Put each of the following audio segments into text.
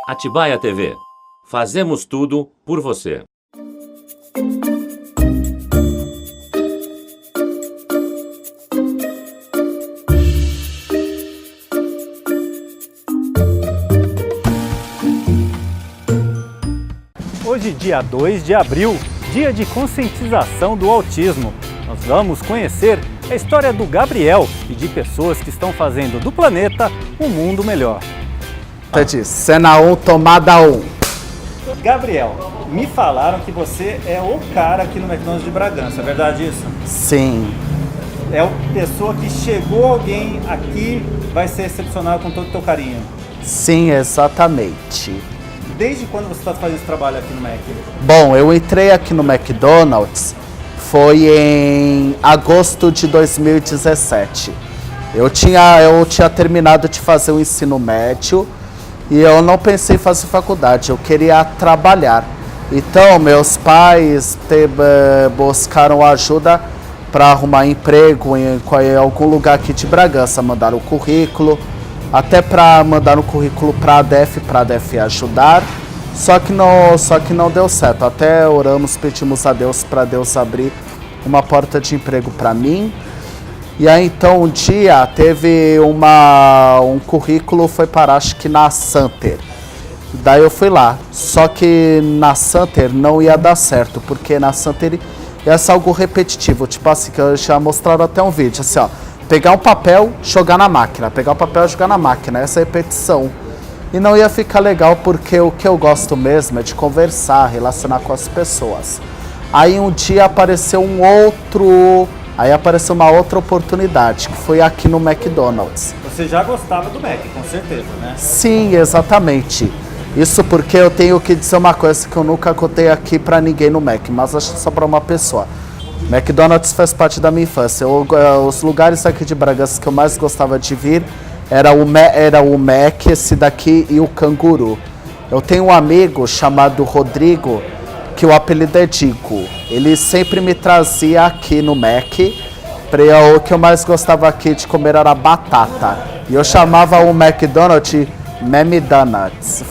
Atibaia TV. Fazemos tudo por você. Hoje, dia 2 de abril, dia de conscientização do autismo. Nós vamos conhecer a história do Gabriel e de pessoas que estão fazendo do planeta um mundo melhor. Cena 1, tomada 1. Gabriel, me falaram que você é o cara aqui no McDonald's de Bragança, é verdade isso? Sim. É a pessoa que chegou alguém aqui, vai ser recepcionado com todo o teu carinho. Sim, exatamente. Desde quando você está fazendo esse trabalho aqui no Mac? Bom, eu entrei aqui no McDonald's, foi em agosto de 2017. Eu tinha terminado de fazer o ensino médio e eu não pensei em fazer faculdade, eu queria trabalhar. Então, meus pais buscaram ajuda para arrumar emprego em algum lugar aqui de Bragança, mandaram o currículo, até para mandar um currículo para a DEF ajudar, só que não deu certo. Até oramos, pedimos a Deus para Deus abrir uma porta de emprego para mim. E aí então um dia teve um currículo, foi parar acho que na Santer. Daí eu fui lá, só que na Santer não ia dar certo, porque na Santer ia ser algo repetitivo, tipo assim, que eu já mostraram até um vídeo, assim ó. Pegar um papel, jogar na máquina, pegar o papel e jogar na máquina, essa repetição. E não ia ficar legal porque o que eu gosto mesmo é de conversar, relacionar com as pessoas. Aí um dia apareceu uma outra oportunidade, que foi aqui no McDonald's. Você já gostava do Mac, com certeza, né? Sim, exatamente. Isso porque eu tenho que dizer uma coisa que eu nunca contei aqui pra ninguém no Mac, mas acho que só pra uma pessoa. McDonald's faz parte da minha infância. Os lugares aqui de Bragança que eu mais gostava de vir era o Mac, esse daqui e o Canguru. Eu tenho um amigo chamado Rodrigo, que o apelido é Digo. Ele sempre me trazia aqui no Mac. O que eu mais gostava aqui de comer era batata. E eu chamava o McDonald's de Meme Donuts.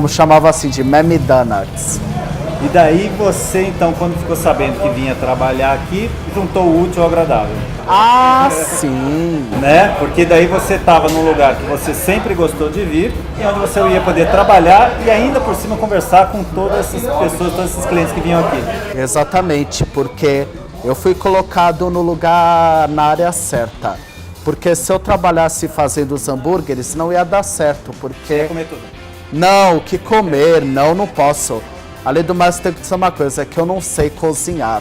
Chamava assim de Meme Donuts. E daí você, então, quando ficou sabendo que vinha trabalhar aqui, juntou o útil ao agradável. Ah, sim! Né? Porque daí você estava num lugar que você sempre gostou de vir e onde você ia poder trabalhar e ainda por cima conversar com todas essas pessoas, todos esses clientes que vinham aqui. Exatamente, porque eu fui colocado no lugar, na área certa. Porque se eu trabalhasse fazendo os hambúrgueres, não ia dar certo, porque... Você ia comer tudo? Não, o que comer? Não posso. Além do mais, tem que dizer uma coisa, é que eu não sei cozinhar.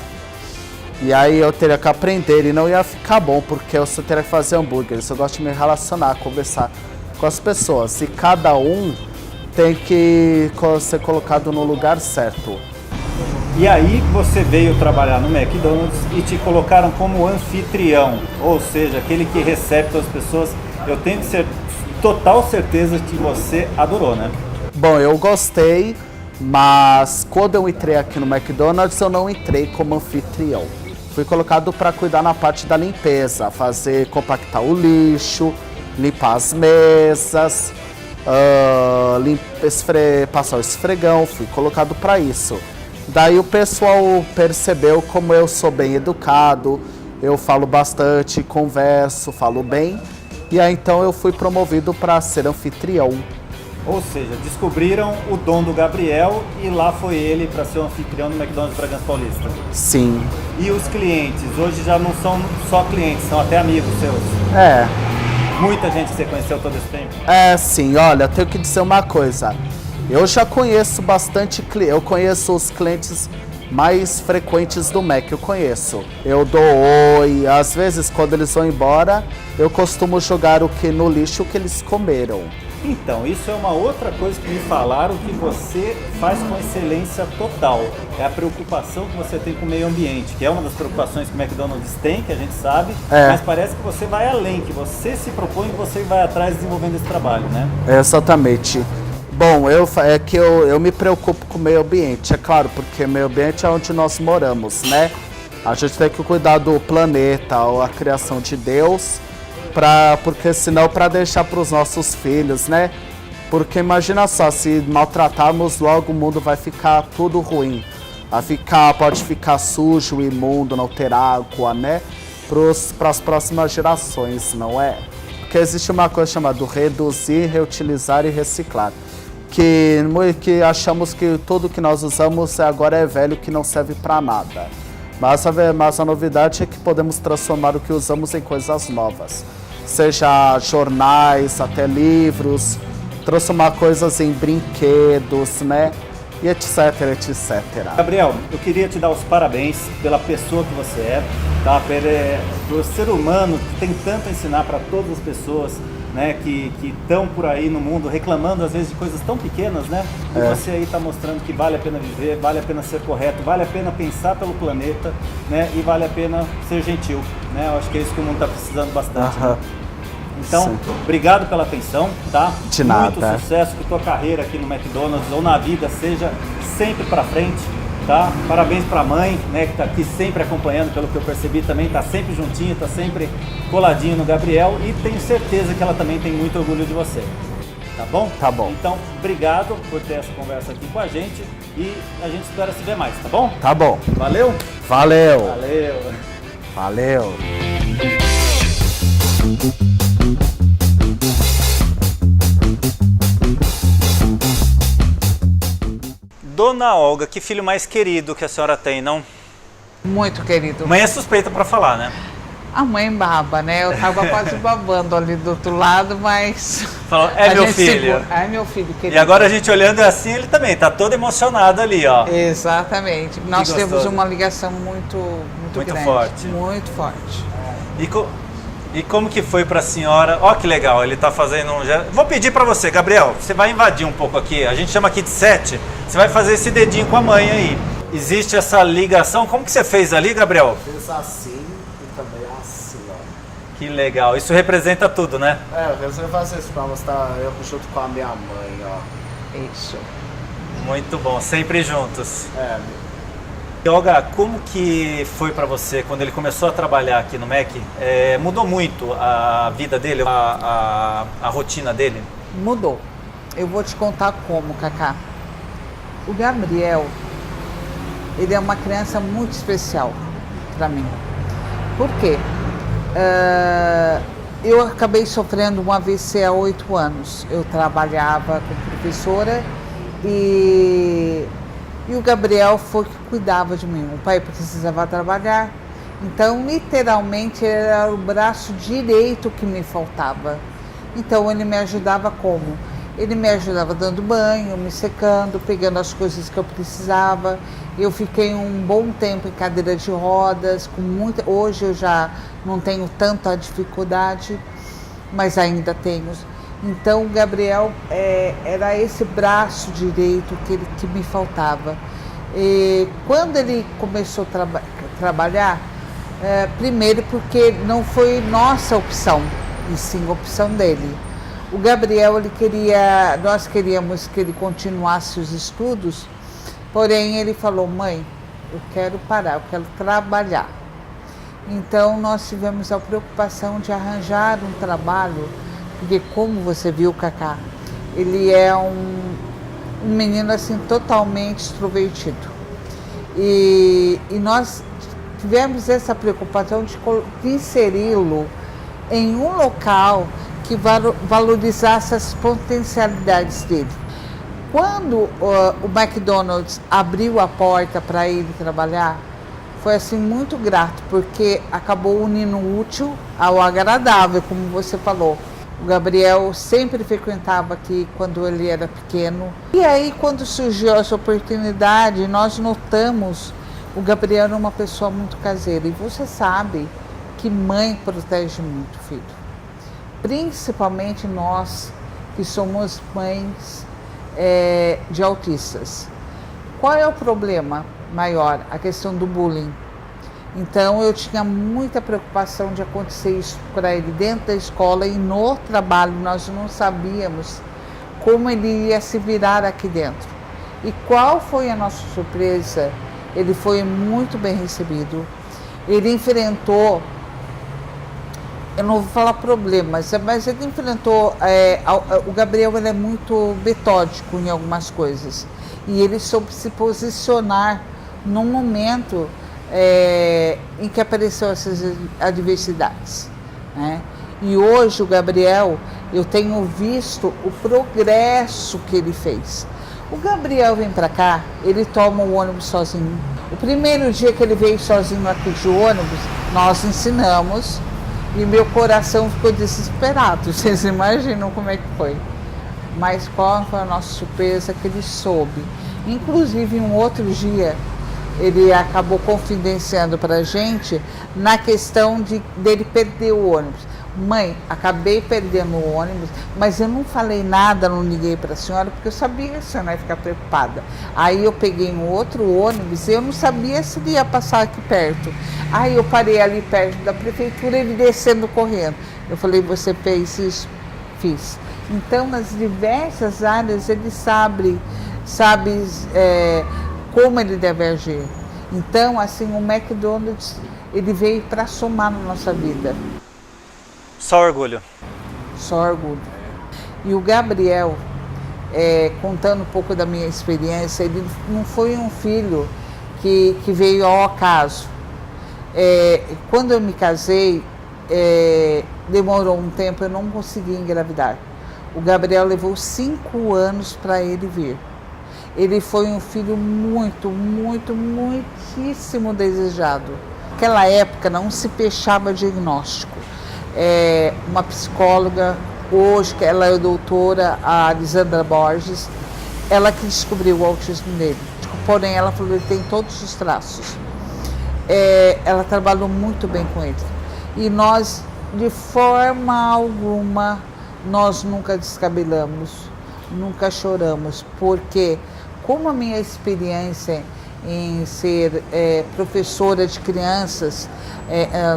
E aí eu teria que aprender e não ia ficar bom, porque eu só teria que fazer hambúrgueres. Eu gosto de me relacionar, conversar com as pessoas. E cada um tem que ser colocado no lugar certo. E aí você veio trabalhar no McDonald's e te colocaram como anfitrião, ou seja, aquele que recebe todas as pessoas. Eu tenho total certeza que você adorou, né? Bom, eu gostei, mas quando eu entrei aqui no McDonald's, eu não entrei como anfitrião. Fui colocado para cuidar na parte da limpeza, compactar o lixo, limpar as mesas, passar o esfregão, fui colocado para isso. Daí o pessoal percebeu como eu sou bem educado, eu falo bastante, converso, falo bem. E aí então eu fui promovido para ser anfitrião. Ou seja, descobriram o dom do Gabriel e lá foi ele para ser o anfitrião do McDonald's Bragança Paulista. Sim. E os clientes, hoje já não são só clientes, são até amigos seus. É. Muita gente que você conheceu todo esse tempo. É, sim, olha, tenho que dizer uma coisa. Eu já conheço bastante cliente, eu conheço os clientes mais frequentes do Mac, eu conheço. Eu dou oi, às vezes quando eles vão embora, eu costumo jogar no lixo o que eles comeram. Então, isso é uma outra coisa que me falaram que você faz com excelência total. É a preocupação que você tem com o meio ambiente, que é uma das preocupações que o McDonald's tem, que a gente sabe, mas parece que você vai além, que você se propõe e você vai atrás desenvolvendo esse trabalho, né? Exatamente. Bom, eu me preocupo com o meio ambiente, é claro, porque o meio ambiente é onde nós moramos, né? A gente tem que cuidar do planeta, a criação de Deus, porque senão para deixar para os nossos filhos, né? Porque imagina só, se maltratarmos logo o mundo vai ficar tudo ruim. Pode ficar sujo, imundo, não ter água, né? Para as próximas gerações, não é? Porque existe uma coisa chamada reduzir, reutilizar e reciclar. Que achamos que tudo que nós usamos agora é velho, que não serve para nada. Mas a novidade é que podemos transformar o que usamos em coisas novas. Seja jornais, até livros, transformar coisas em brinquedos, né? E etc, etc. Gabriel, eu queria te dar os parabéns pela pessoa que você é, tá? Pelo ser humano que tem tanto a ensinar para todas as pessoas, né? Que estão por aí no mundo reclamando às vezes de coisas tão pequenas, né? E você aí está mostrando que vale a pena viver, vale a pena ser correto, vale a pena pensar pelo planeta, né? E vale a pena ser gentil, né? Eu acho que é isso que o mundo está precisando bastante. Né? Então, sim, obrigado pela atenção, tá? De nada. Muito sucesso, que tua carreira aqui no McDonald's ou na vida seja sempre pra frente, tá? Parabéns pra mãe, né, que tá aqui sempre acompanhando, pelo que eu percebi também, tá sempre juntinho, tá sempre coladinho no Gabriel e tenho certeza que ela também tem muito orgulho de você. Tá bom? Tá bom. Então, obrigado por ter essa conversa aqui com a gente e a gente espera se ver mais, tá bom? Tá bom. Valeu? Valeu. Valeu. Valeu. Dona Olga, que filho mais querido que a senhora tem, não? Muito querido. Mãe é suspeita pra falar, né? A mãe baba, né? Eu tava quase babando ali do outro lado, mas... Falou, é meu filho. É meu filho, querido. E agora a gente olhando assim, ele também tá todo emocionado ali, ó. Exatamente. Nós temos gostoso. uma ligação muito grande. Forte. Muito forte. E como que foi pra senhora? Ó que legal, ele tá fazendo um... Vou pedir pra você, Gabriel, você vai invadir um pouco aqui. A gente chama aqui de 7. Você vai fazer esse dedinho com a mãe aí. Existe essa ligação. Como que você fez ali, Gabriel? Fiz assim e também assim, ó. Que legal. Isso representa tudo, né? Eu resolvi fazer isso pra mostrar eu junto com a minha mãe, ó. Isso. Muito bom, sempre juntos. É. Olga, como que foi pra você quando ele começou a trabalhar aqui no Mac? Mudou muito a vida dele, a rotina dele? Mudou. Eu vou te contar como, Cacá. O Gabriel, ele é uma criança muito especial para mim. Por quê? Eu acabei sofrendo um AVC há 8 anos. Eu trabalhava como professora e o Gabriel foi que cuidava de mim. O pai precisava trabalhar, então literalmente era o braço direito que me faltava. Então ele me ajudava como? Ele me ajudava dando banho, me secando, pegando as coisas que eu precisava. Eu fiquei um bom tempo em cadeira de rodas, hoje eu já não tenho tanta dificuldade, mas ainda tenho. Então o Gabriel era esse braço direito que me faltava. E quando ele começou a trabalhar, primeiro porque não foi nossa opção, e sim a opção dele. O Gabriel, nós queríamos que ele continuasse os estudos, porém ele falou, mãe, eu quero parar, eu quero trabalhar. Então nós tivemos a preocupação de arranjar um trabalho, porque como você viu, Cacá, ele é um menino assim totalmente extrovertido. E nós tivemos essa preocupação de inseri-lo em um local que valorizasse as potencialidades dele. Quando o McDonald's abriu a porta para ele trabalhar, foi assim muito grato, porque acabou unindo o útil ao agradável, como você falou. O Gabriel sempre frequentava aqui quando ele era pequeno. E aí, quando surgiu essa oportunidade, nós notamos o Gabriel era uma pessoa muito caseira. E você sabe que mãe protege muito o filho. Principalmente nós que somos mães de autistas. Qual é o problema maior? A questão do bullying. Então eu tinha muita preocupação de acontecer isso para ele dentro da escola e no trabalho. Nós não sabíamos como ele ia se virar aqui dentro. E qual foi a nossa surpresa? Ele foi muito bem recebido. Ele enfrentou eu não vou falar problemas, mas ele enfrentou, o Gabriel ele é muito metódico em algumas coisas, e ele soube se posicionar num momento em que apareceu essas adversidades, né? E hoje o Gabriel, eu tenho visto o progresso que ele fez. O Gabriel vem para cá, ele toma o ônibus sozinho. O primeiro dia que ele veio sozinho aqui de ônibus, nós ensinamos e meu coração ficou desesperado. Vocês imaginam como é que foi? Mas qual foi a nossa surpresa que ele soube. Inclusive, em um outro dia, ele acabou confidenciando para a gente na questão dele perder o ônibus. Mãe, acabei perdendo o ônibus, mas eu não falei nada, não liguei para a senhora, porque eu sabia que a senhora ia ficar preocupada. Aí eu peguei um outro ônibus e eu não sabia se ele ia passar aqui perto. Aí eu parei ali perto da prefeitura, ele descendo correndo. Eu falei, você fez isso? Fiz. Então, nas diversas áreas, ele sabe como ele deve agir. Então, assim, o McDonald's, ele veio para somar na nossa vida. Só orgulho. Só orgulho. E o Gabriel, contando um pouco da minha experiência, ele não foi um filho que veio ao acaso. Quando eu me casei, demorou um tempo, eu não consegui engravidar. O Gabriel levou 5 anos para ele vir. Ele foi um filho muitíssimo desejado. Naquela época não se fechava diagnóstico. Uma psicóloga, hoje que ela é doutora, a Lisandra Borges, ela que descobriu o autismo nele. Porém, ela falou que ele tem todos os traços. Ela trabalhou muito bem com ele. E nós, de forma alguma, nós nunca descabelamos, nunca choramos, porque como a minha experiência em ser professora de crianças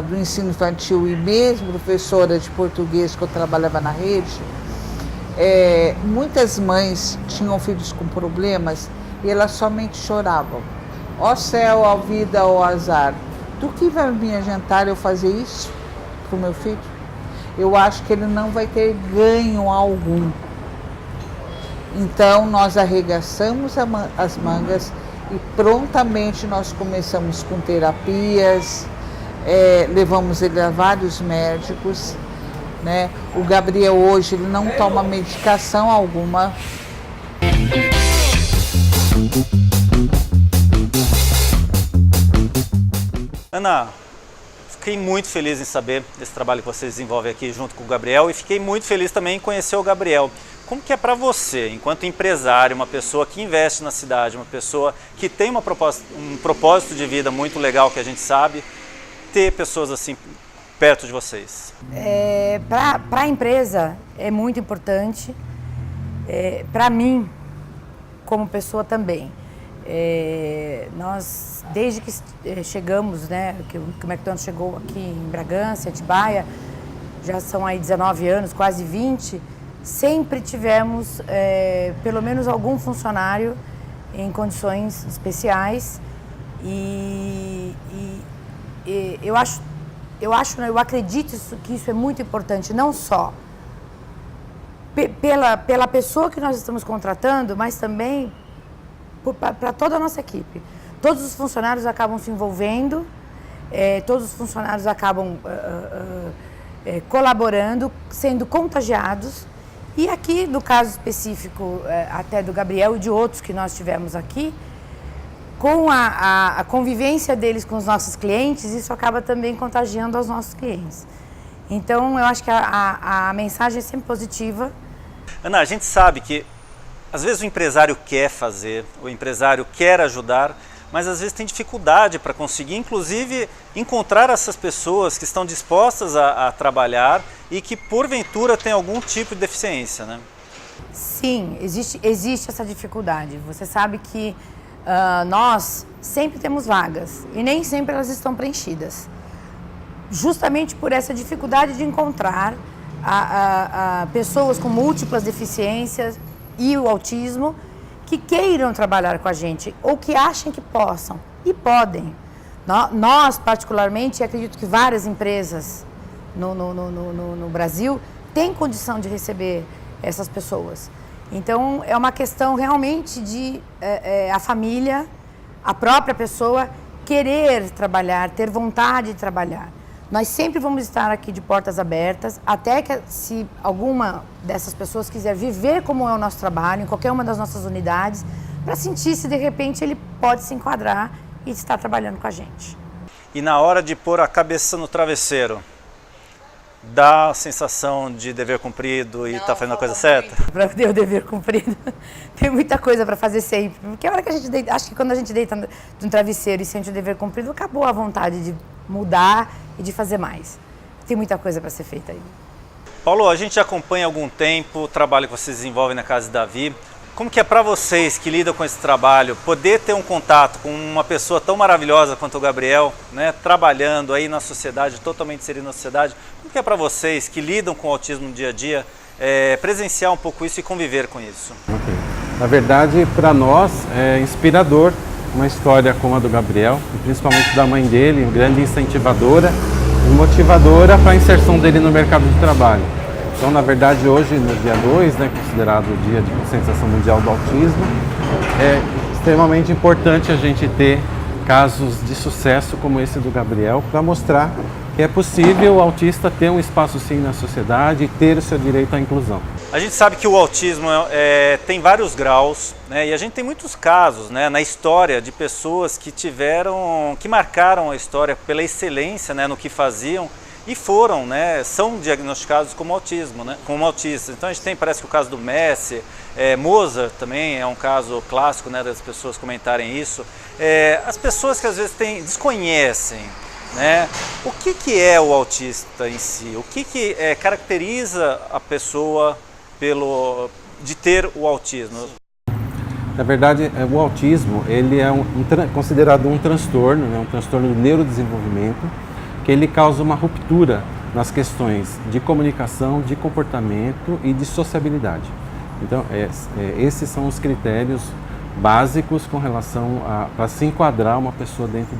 do ensino infantil e mesmo professora de português que eu trabalhava na rede, muitas mães tinham filhos com problemas e elas somente choravam. Ó céu, ó vida, ó azar, do que vai me adiantar eu fazer isso para o meu filho? Eu acho que ele não vai ter ganho algum. Então nós arregaçamos as mangas e prontamente nós começamos com terapias, levamos ele a vários médicos, né? O Gabriel hoje ele não toma medicação alguma. Ana, fiquei muito feliz em saber desse trabalho que vocês desenvolvem aqui junto com o Gabriel e fiquei muito feliz também em conhecer o Gabriel. Como que é para você, enquanto empresário, uma pessoa que investe na cidade, uma pessoa que tem um propósito de vida muito legal que a gente sabe, ter pessoas assim perto de vocês? Para a empresa é muito importante, para mim, como pessoa também. Nós, desde que chegamos, né, que o McDonald's chegou aqui em Bragança, Atibaia, já são aí 19 anos, quase 20, sempre tivemos pelo menos algum funcionário em condições especiais eu acredito que isso é muito importante, não só pela pessoa que nós estamos contratando, mas também para toda a nossa equipe. Todos os funcionários acabam se envolvendo, todos os funcionários acabam colaborando, sendo contagiados. E aqui, no caso específico até do Gabriel e de outros que nós tivemos aqui, com a convivência deles com os nossos clientes, isso acaba também contagiando aos nossos clientes. Então, eu acho que a mensagem é sempre positiva. Ana, a gente sabe que às vezes o empresário quer fazer, o empresário quer ajudar, mas às vezes tem dificuldade para conseguir, inclusive, encontrar essas pessoas que estão dispostas a trabalhar e que, porventura, têm algum tipo de deficiência, né? Sim, existe essa dificuldade. Você sabe que nós sempre temos vagas e nem sempre elas estão preenchidas. Justamente por essa dificuldade de encontrar pessoas com múltiplas deficiências e o autismo que queiram trabalhar com a gente ou que achem que possam e podem. Nós, particularmente, acredito que várias empresas no Brasil tem condição de receber essas pessoas. Então, é uma questão realmente de a família, a própria pessoa querer trabalhar, ter vontade de trabalhar. Nós sempre vamos estar aqui de portas abertas, até que se alguma dessas pessoas quiser viver como é o nosso trabalho, em qualquer uma das nossas unidades, para sentir se de repente ele pode se enquadrar e estar trabalhando com a gente. E na hora de pôr a cabeça no travesseiro, dá a sensação de dever cumprido e tá fazendo a coisa certa? Para ter o dever cumprido, tem muita coisa para fazer sempre. Porque a hora que a gente deita, acho que quando a gente deita no travesseiro e sente o dever cumprido, acabou a vontade de mudar e de fazer mais. Tem muita coisa para ser feita aí. Paulo, a gente acompanha há algum tempo o trabalho que vocês desenvolvem na Casa de Davi. Como que é para vocês que lidam com esse trabalho, poder ter um contato com uma pessoa tão maravilhosa quanto o Gabriel, né, trabalhando aí na sociedade, totalmente inserido na sociedade? Como que é para vocês que lidam com o autismo no dia a dia, presenciar um pouco isso e conviver com isso? Okay. Na verdade, para nós é inspirador uma história como a do Gabriel, e principalmente da mãe dele, grande incentivadora e motivadora para a inserção dele no mercado de trabalho. Então, na verdade, hoje, no dia 2, né, considerado o Dia de Conscientização Mundial do Autismo, é extremamente importante a gente ter casos de sucesso como esse do Gabriel, para mostrar que é possível o autista ter um espaço sim na sociedade e ter o seu direito à inclusão. A gente sabe que o autismo tem vários graus, né, e a gente tem muitos casos, né, na história de pessoas que marcaram a história pela excelência, né, no que faziam, e são diagnosticados como autismo, né, como autistas. Então a gente tem, parece que o caso do Messi, Mozart também é um caso clássico, né, das pessoas comentarem isso. As pessoas que às vezes desconhecem, né, o que é o autista em si, o que caracteriza a pessoa de ter o autismo. Na verdade, o autismo ele é considerado um transtorno, né, um transtorno do neurodesenvolvimento, que ele causa uma ruptura nas questões de comunicação, de comportamento e de sociabilidade. Então, esses são os critérios básicos com relação para se enquadrar uma pessoa dentro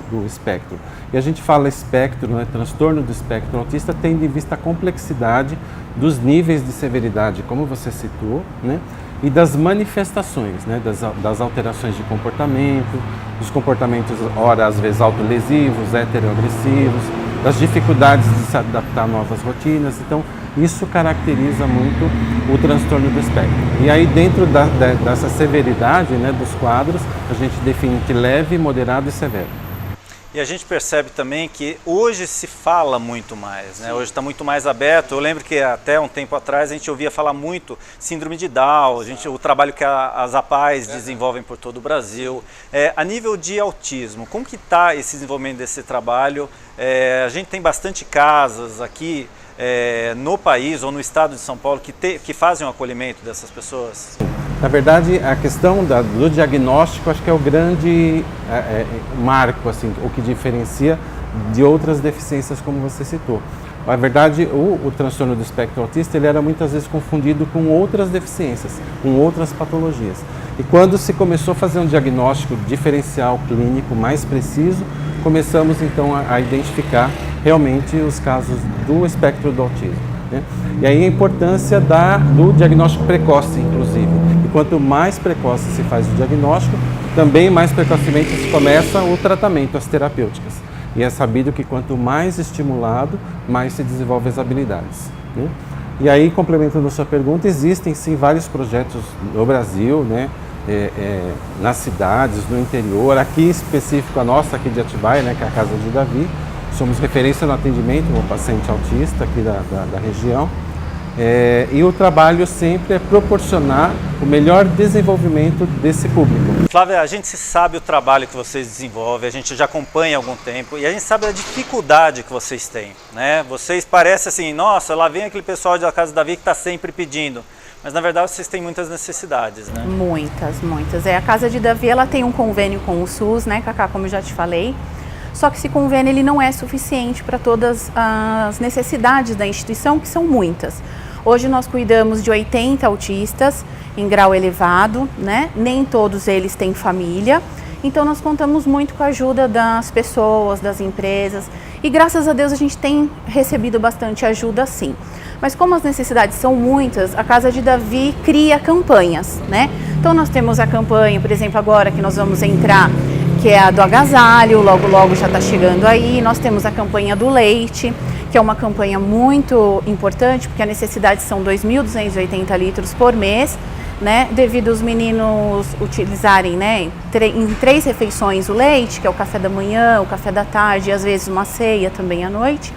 do espectro. E a gente fala espectro, né, transtorno do espectro autista, tendo em vista a complexidade dos níveis de severidade, como você citou, né, e das manifestações, né, das alterações de comportamento, dos comportamentos, ora às vezes autolesivos, heteroagressivos, das dificuldades de se adaptar a novas rotinas. Então, isso caracteriza muito o transtorno do espectro. E aí, dentro dessa severidade, né, dos quadros, a gente define entre leve, moderado e severo. E a gente percebe também que hoje se fala muito mais, né? Hoje está muito mais aberto. Eu lembro que até um tempo atrás a gente ouvia falar muito síndrome de Down, o trabalho que as APAES desenvolvem por todo o Brasil. A nível de autismo, como que está esse desenvolvimento desse trabalho? A gente tem bastante casas aqui no país ou no estado de São Paulo que fazem o acolhimento dessas pessoas? Na verdade, a questão do diagnóstico acho que é o grande marco, assim, o que diferencia de outras deficiências como você citou. Na verdade, o transtorno do espectro autista ele era muitas vezes confundido com outras deficiências, com outras patologias. E quando se começou a fazer um diagnóstico diferencial clínico mais preciso, começamos então a identificar realmente os casos do espectro do autismo. Né? E aí a importância do diagnóstico precoce, inclusive. E quanto mais precoce se faz o diagnóstico, também mais precocemente se começa o tratamento, as terapêuticas. E é sabido que quanto mais estimulado, mais se desenvolvem as habilidades. Né? E aí, complementando a sua pergunta, existem sim vários projetos no Brasil, né? Nas cidades, no interior, aqui em específico a nossa aqui de Atibaia, né? Que é a Casa de Davi. Somos referência no atendimento ao paciente autista aqui da região. E o trabalho sempre é proporcionar o melhor desenvolvimento desse público. Flávia, a gente sabe o trabalho que vocês desenvolvem, a gente já acompanha há algum tempo e a gente sabe a dificuldade que vocês têm, né? Vocês parecem assim, nossa, lá vem aquele pessoal da Casa Davi que está sempre pedindo, mas na verdade vocês têm muitas necessidades, né? Muitas, muitas. A Casa de Davi ela tem um convênio com o SUS, né, Cacá, como eu já te falei. Só que esse convênio ele não é suficiente para todas as necessidades da instituição, que são muitas. Hoje nós cuidamos de 80 autistas em grau elevado, né? Nem todos eles têm família. Então nós contamos muito com a ajuda das pessoas, das empresas E graças a Deus a gente tem recebido bastante ajuda, sim. Mas como as necessidades são muitas, a Casa de Davi cria campanhas, né? Então nós temos a campanha, por exemplo, agora que nós vamos entrar, que é a do agasalho, logo logo já está chegando aí. Nós temos a campanha do leite, que é uma campanha muito importante, porque a necessidade são 2.280 litros por mês, né? Devido aos meninos utilizarem, né, em 3 refeições o leite, que é o café da manhã, o café da tarde e às vezes uma ceia também à noite.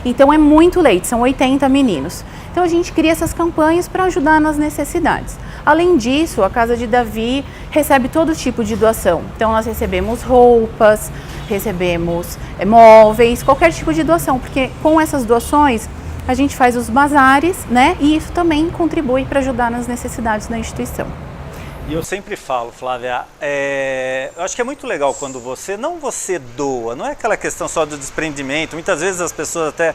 Então é muito leite, são 80 meninos. Então a gente cria essas campanhas para ajudar nas necessidades. Além disso, a Casa de Davi recebe todo tipo de doação. Então nós recebemos roupas, recebemos móveis, qualquer tipo de doação, porque com essas doações a gente faz os bazares, né? E isso também contribui para ajudar nas necessidades da instituição. E eu sempre falo, Flávia, eu acho que é muito legal quando você doa, não é aquela questão só do desprendimento. Muitas vezes as pessoas até,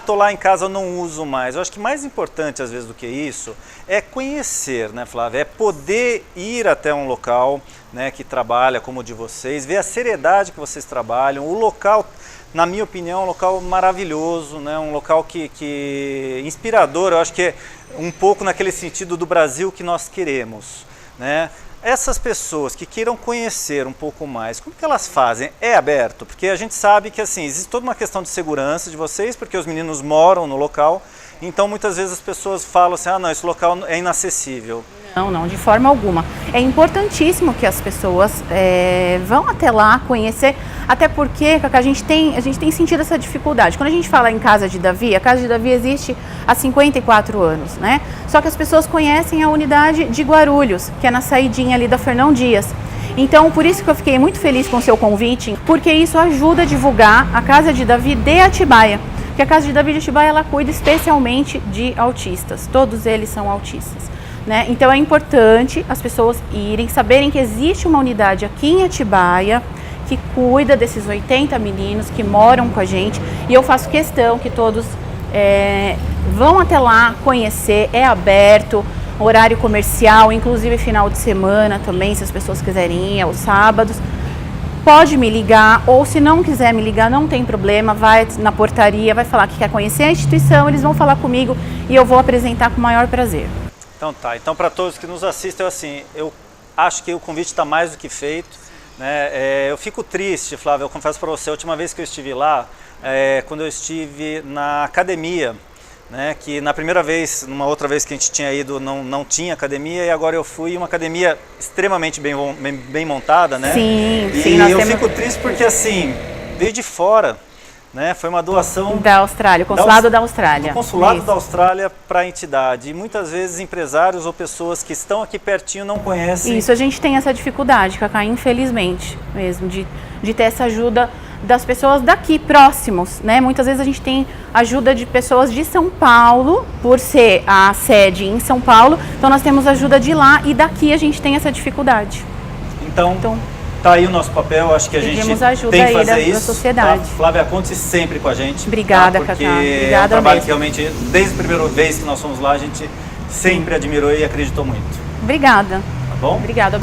tô lá em casa, eu não uso mais. Eu acho que mais importante às vezes do que isso é conhecer, né, Flávia? É poder ir até um local, né, que trabalha como o de vocês, ver a seriedade que vocês trabalham, o local. Na minha opinião, é um local maravilhoso, né? Um local que inspirador, eu acho que é um pouco naquele sentido do Brasil que nós queremos, né? Essas pessoas que queiram conhecer um pouco mais, como que elas fazem? É aberto? Porque a gente sabe que assim, existe toda uma questão de segurança de vocês, porque os meninos moram no local, então muitas vezes as pessoas falam assim, não, esse local é inacessível. Não, de forma alguma. É importantíssimo que as pessoas vão até lá conhecer, até porque, Cacá, a gente tem sentido essa dificuldade. Quando a gente fala em Casa de Davi, a Casa de Davi existe há 54 anos, né? Só que as pessoas conhecem a unidade de Guarulhos, que é na saidinha ali da Fernão Dias. Então, por isso que eu fiquei muito feliz com o seu convite, porque isso ajuda a divulgar a Casa de Davi de Atibaia. Porque a Casa de Davi de Atibaia, ela cuida especialmente de autistas. Todos eles são autistas. Né? Então é importante as pessoas irem, saberem que existe uma unidade aqui em Atibaia que cuida desses 80 meninos que moram com a gente, e eu faço questão que todos vão até lá conhecer, é aberto, horário comercial, inclusive final de semana também, se as pessoas quiserem ir, aos sábados. Pode me ligar, ou se não quiser me ligar, não tem problema, vai na portaria, vai falar que quer conhecer a instituição, eles vão falar comigo e eu vou apresentar com o maior prazer. Então tá, então para todos que nos assistem, assim, eu acho que o convite está mais do que feito, né? Eu fico triste, Flávia, eu confesso para você, a última vez que eu estive lá, quando eu estive na academia, né? Que na primeira vez, numa outra vez que a gente tinha ido, não tinha academia, e agora eu fui, uma academia extremamente bem montada, né? Sim, e eu fico triste porque assim, veio de fora. Né? Foi uma doação da Austrália, o consulado da Austrália. O consulado da Austrália para a entidade. E muitas vezes empresários ou pessoas que estão aqui pertinho não conhecem. Isso, a gente tem essa dificuldade, Cacá, infelizmente mesmo, de ter essa ajuda das pessoas daqui próximos, né? Muitas vezes a gente tem ajuda de pessoas de São Paulo, por ser a sede em São Paulo, então nós temos ajuda de lá e daqui a gente tem essa dificuldade. Então tá aí o nosso papel, acho que a gente tem que fazer isso. Da sociedade. Tá? Flávia, conte sempre com a gente. Obrigada, tá? Porque Cacá. Obrigada é um trabalho mesmo. que realmente, desde a primeira vez que nós fomos lá, a gente sempre admirou e acreditou muito. Obrigada. Tá bom? Obrigada.